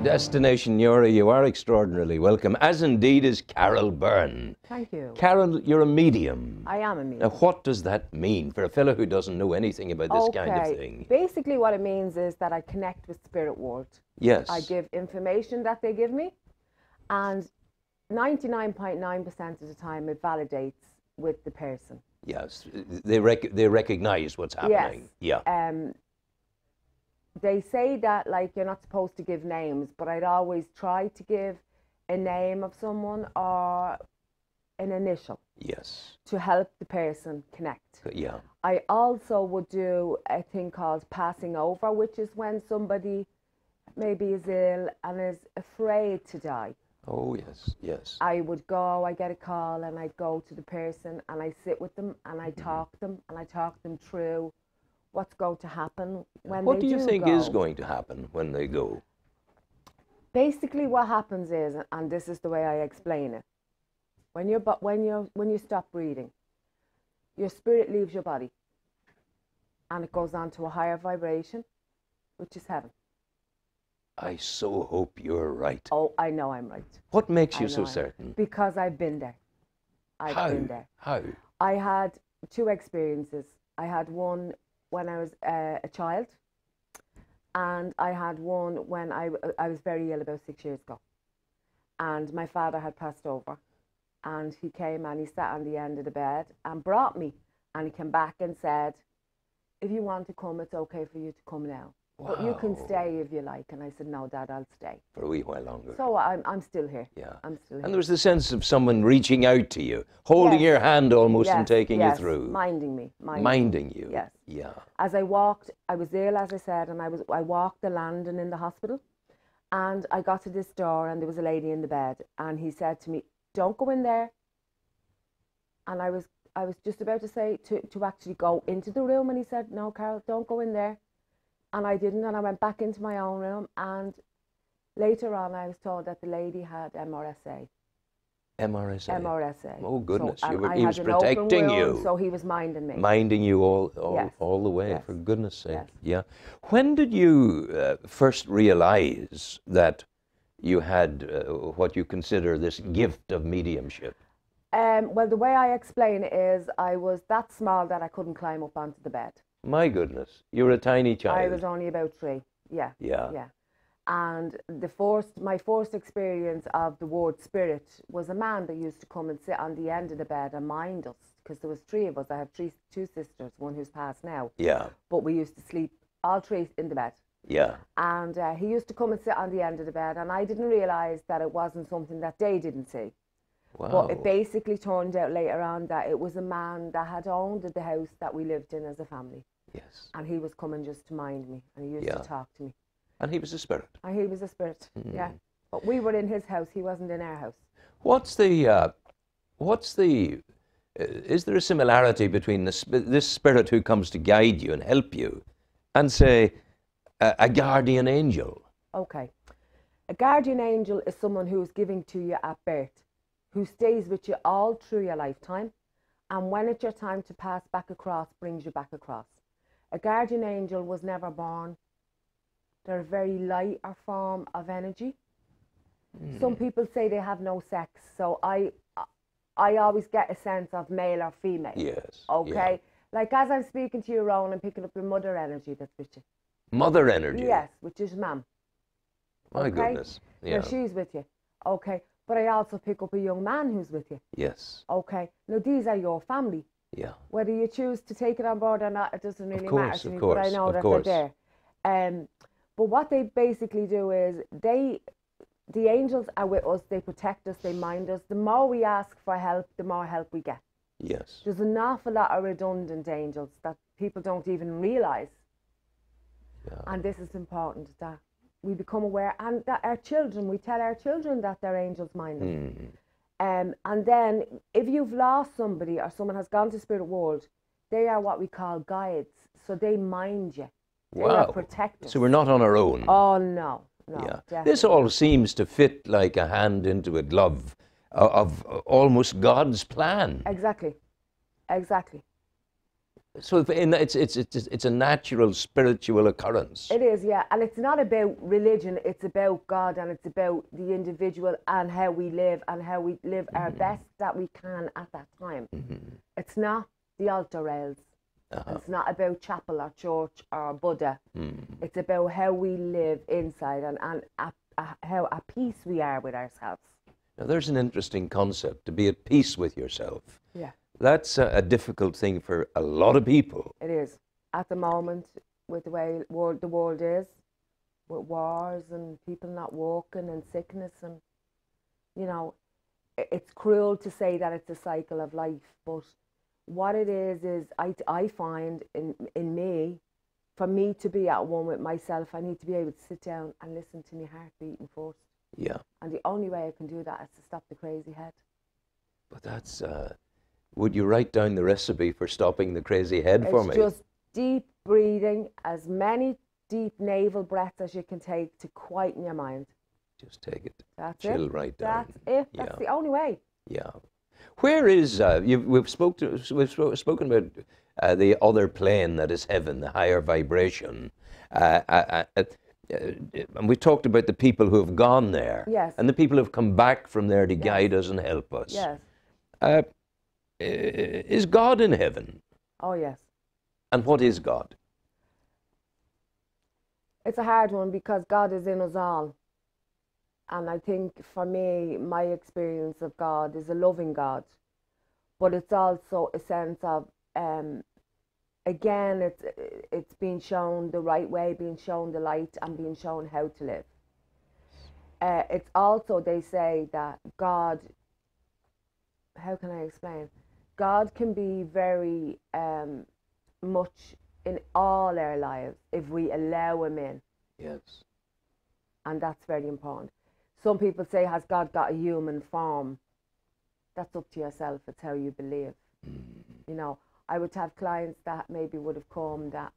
Destination Newry, you are extraordinarily welcome, as indeed is Carol Byrne. Thank you. Carol, you're a medium. I am a medium. Now, what does that mean for a fellow who doesn't know anything about this kind of thing? Basically what it means is that I connect with spirit world. Yes. I give information that they give me, and 99.9% of the time it validates with the person. Yes, they recognize what's happening. Yes. Yeah. They say that, like, you're not supposed to give names, but I'd always try to give a name of someone or an initial. Yes. To help the person connect. Yeah. I also would do a thing called passing over, which is when somebody maybe is ill and is afraid to die. Oh, yes, yes. I would go, I get a call, and I'd go to the person and I sit with them and I talk them and I talk them through what's going to happen when they do go. What do you think is going to happen when they go? Basically what happens is, and this is the way I explain it, when you stop breathing, your spirit leaves your body and it goes on to a higher vibration, which is heaven. I so hope you're right. Oh, I know I'm right. What makes you so certain? Because I've been there. I've been there. How? I had two experiences. I had one when I was a child, and I had one when I was very ill about 6 years ago. And my father had passed over, and he came and he sat on the end of the bed and brought me, and he came back and said, if you want to come, it's okay for you to come now. Wow. But you can stay if you like. And I said, no, Dad, I'll stay. For a wee while longer. So I'm still here. Yeah. I'm still here. And there was the sense of someone reaching out to you, holding your hand almost and taking you through. Minding me. Minding you. Yes. Yeah. As I walked, I was ill, as I said, and I walked the landing in the hospital, and I got to this door and there was a lady in the bed, and he said to me, don't go in there. And I was just about to say to actually go into the room, and he said, no, Carol, don't go in there. And I didn't, and I went back into my own room, and later on I was told that the lady had MRSA. MRSA? MRSA. Oh, goodness. So, he was protecting you. So he was minding me. Minding you all the way, Yes. for goodness sake. Yes. Yeah. When did you first realize that you had what you consider this gift of mediumship? Well, the way I explain it is I was that small that I couldn't climb up onto the bed. My goodness, you were a tiny child. I was only about 3, yeah. And my first experience of the word spirit was a man that used to come and sit on the end of the bed and mind us, because there was 3 of us. I have two sisters, one who's passed now. Yeah. But we used to sleep all 3 in the bed. Yeah. And he used to come and sit on the end of the bed, and I didn't realise that it wasn't something that they didn't see. Wow. But it basically turned out later on that it was a man that had owned the house that we lived in as a family. Yes. And he was coming just to mind me, and he used to talk to me. And he was a spirit. And he was a spirit, yeah. But we were in his house, he wasn't in our house. Is there a similarity between this spirit who comes to guide you and help you and, say, a guardian angel? Okay. A guardian angel is someone who is giving to you at birth, who stays with you all through your lifetime, and when it's your time to pass back across, brings you back across. A guardian angel was never born. They're a very lighter form of energy. Some people say they have no sex, so I always get a sense of male or female. Yes. Okay? Yeah. Like as I'm speaking to you, Rowan, I'm picking up the mother energy that's with you. Mother energy? Yes, which is Mum. My goodness. Yeah. Now she's with you. Okay. But I also pick up a young man who's with you. Yes. Okay. Now these are your family. Yeah. Whether you choose to take it on board or not, it doesn't really matter to me. Of course, but I know that they're there. But what they basically do is the angels are with us. They protect us. They mind us. The more we ask for help, the more help we get. Yes. There's an awful lot of redundant angels that people don't even realise. Yeah. And this is important, that we become aware, and that our children, we tell our children that they're angels mind us. And then if you've lost somebody or someone has gone to spirit world, they are what we call guides. So they mind you. They are protectors. So we're not on our own. Oh, no. Yeah. This all seems to fit like a hand into a glove of almost God's plan. Exactly. So it's a natural spiritual occurrence. It is, yeah. And it's not about religion, it's about God, and it's about the individual and how we live our best that we can at that time. It's not the altar rails. It's not about chapel or church or Buddha. It's about how we live inside and how at peace we are with ourselves. Now, there's an interesting concept, to be at peace with yourself. Yeah. That's a difficult thing for a lot of people. It is. At the moment, with the way the world is, with wars and people not walking and sickness, and, you know, it's cruel to say that it's a cycle of life, but what it is I find in me, for me to be at one with myself, I need to be able to sit down and listen to my heart beating first. Yeah. And the only way I can do that is to stop the crazy head. But that's, would you write down the recipe for stopping the crazy head for me? It's just deep breathing, as many deep navel breaths as you can take to quieten your mind. Just take it. That's chill it. right down. That's it. That's the only way. Yeah. Where is, we've spoken about the other plane that is heaven, the higher vibration. And we talked about the people who have gone there. Yes. And the people who have come back from there to guide us and help us. Yes. Is God in heaven? Oh, yes. And what is God? It's a hard one because God is in us all. And I think for me, my experience of God is a loving God. But it's also a sense of, again, it's being shown the right way, being shown the light, and being shown how to live. It's also, they say that God, how can I explain? God can be very much in all our lives if we allow him in. Yes. And that's very important. Some people say, has God got a human form? That's up to yourself. It's how you believe. You know, I would have clients that maybe would have come that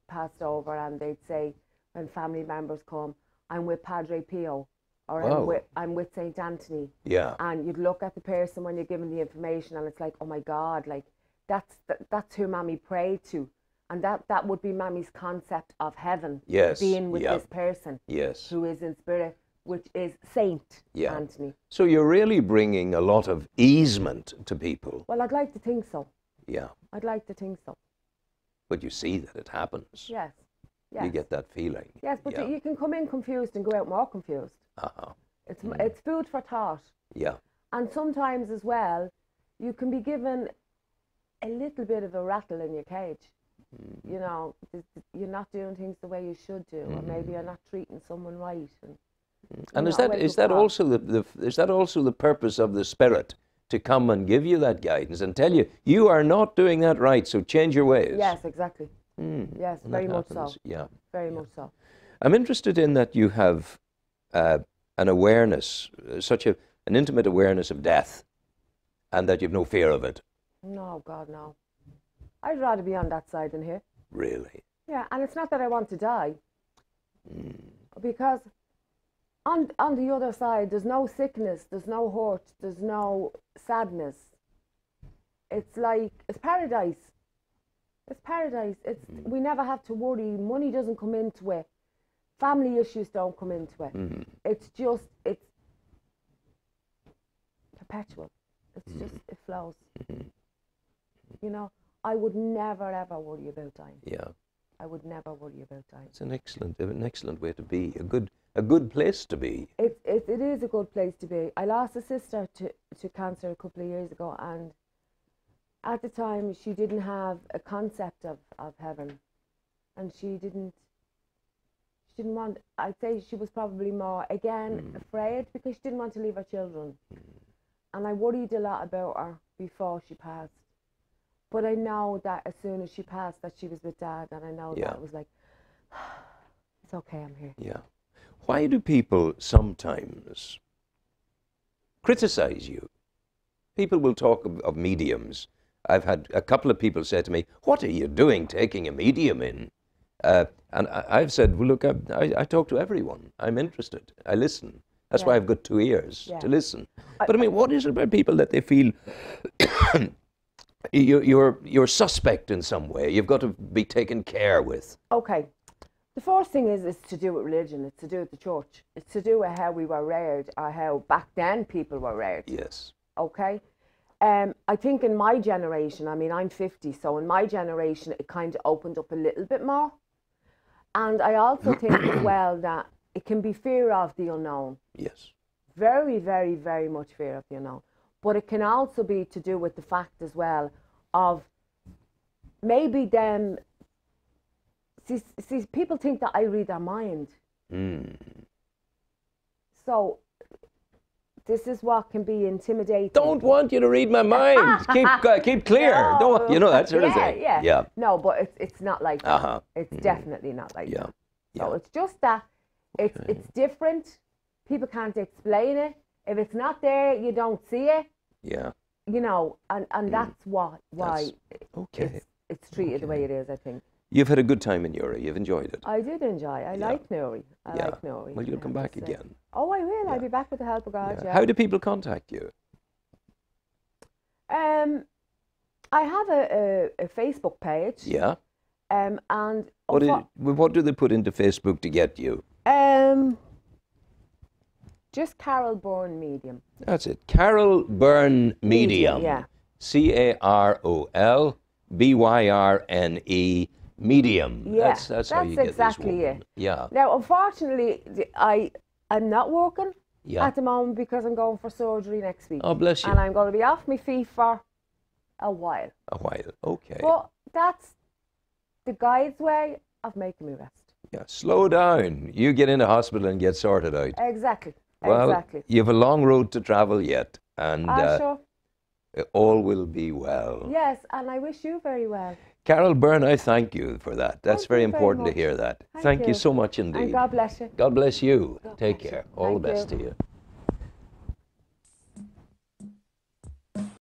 passed over, and they'd say, when family members come, I'm with Padre Pio, or I'm with St. Anthony. Yeah. And you'd look at the person when you're given the information, and it's like, oh my God, like that's who Mammy prayed to. And that would be Mammy's concept of heaven. Yes. Being with this person. Yes. Who is in spirit, which is Saint Anthony. So you're really bringing a lot of easement to people. Well, I'd like to think so. Yeah. I'd like to think so. But you see that it happens. Yes. Yes. You get that feeling. Yes, but you can come in confused and go out more confused. It's food for thought. Yeah. And sometimes as well, you can be given a little bit of a rattle in your cage. You know, you're not doing things the way you should do, or maybe you're not treating someone right. And is that also the purpose of the Spirit, to come and give you that guidance and tell you, you are not doing that right, so change your ways? Yes, exactly. Yes, very much so. Yeah. Very much so. I'm interested in that you have an awareness, such an intimate awareness of death, and that you've no fear of it. No, God, no. I'd rather be on that side than here. Really? Yeah, and it's not that I want to die. Because on the other side, there's no sickness, there's no hurt, there's no sadness. It's like, it's paradise. It's paradise. We never have to worry. Money doesn't come into it. Family issues don't come into it. It's perpetual. It's just, it flows. You know, I would never ever worry about dying. Yeah. I would never worry about dying. It's an excellent way to be. A good place to be. It is a good place to be. I lost a sister to cancer a couple of years ago, and at the time she didn't have a concept of heaven, and she didn't want, I'd say she was probably more, again, afraid, because she didn't want to leave her children. And I worried a lot about her before she passed. But I know that as soon as she passed, that she was with Dad, and I know that it was like, it's okay, I'm here. Yeah. Why do people sometimes criticize you? People will talk of mediums. I've had a couple of people say to me, what are you doing taking a medium in? And I've said, well, look, I talk to everyone. I'm interested. I listen. That's why I've got 2 ears to listen. But I mean, what is it about people that they feel you're suspect in some way. You've got to be taken care with. Okay. The first thing is to do with religion. It's to do with the church. It's to do with how we were reared, or how back then people were reared. Yes. Okay. I think in my generation, I mean, I'm 50, so in my generation, it kind of opened up a little bit more. And I also think as well that it can be fear of the unknown. Yes. Very, very, very much fear of the unknown. But it can also be to do with the fact as well of maybe them. See, people think that I read their mind. So this is what can be intimidating. Don't want you to read my mind. keep clear. No. Don't, you know, that sort of thing. Yeah. No, but it's not like that. Uh-huh. It's definitely not like that. Yeah. So it's just that it's different. People can't explain it. If it's not there, you don't see it. Yeah. You know, and that's why Okay. it's treated the way it is, I think. You've had a good time in Newry. You've enjoyed it. I did enjoy. I like Newry. I like Newry. Well, you'll come back again. Oh, I will. I'll be back with the help of God. Yeah. How do people contact you? I have a Facebook page. Yeah. And What do they put into Facebook to get you? Just Carol Byrne Medium. That's it. Carol Byrne Medium. Yeah. CarolByrne Medium. Yeah. That's how you get exactly this woman. it. Yeah. Now, unfortunately, I'm not working Yeah. at the moment because I'm going for surgery next week. Oh, bless you. And I'm going to be off my feet for a while. A while. Okay. But that's the guide's way of making me rest. Yeah. Slow down. You get in a hospital and get sorted out. Exactly. Well, exactly. you have a long road to travel yet, and Sure. all will be well. Yes, and I wish you very well. Carol Byrne, I thank you for that. That's Thank very you very important to much. hear that. Thank Thank you you so much indeed. And God bless you. God bless you. God Take bless you. care. All the Thank best you. to you.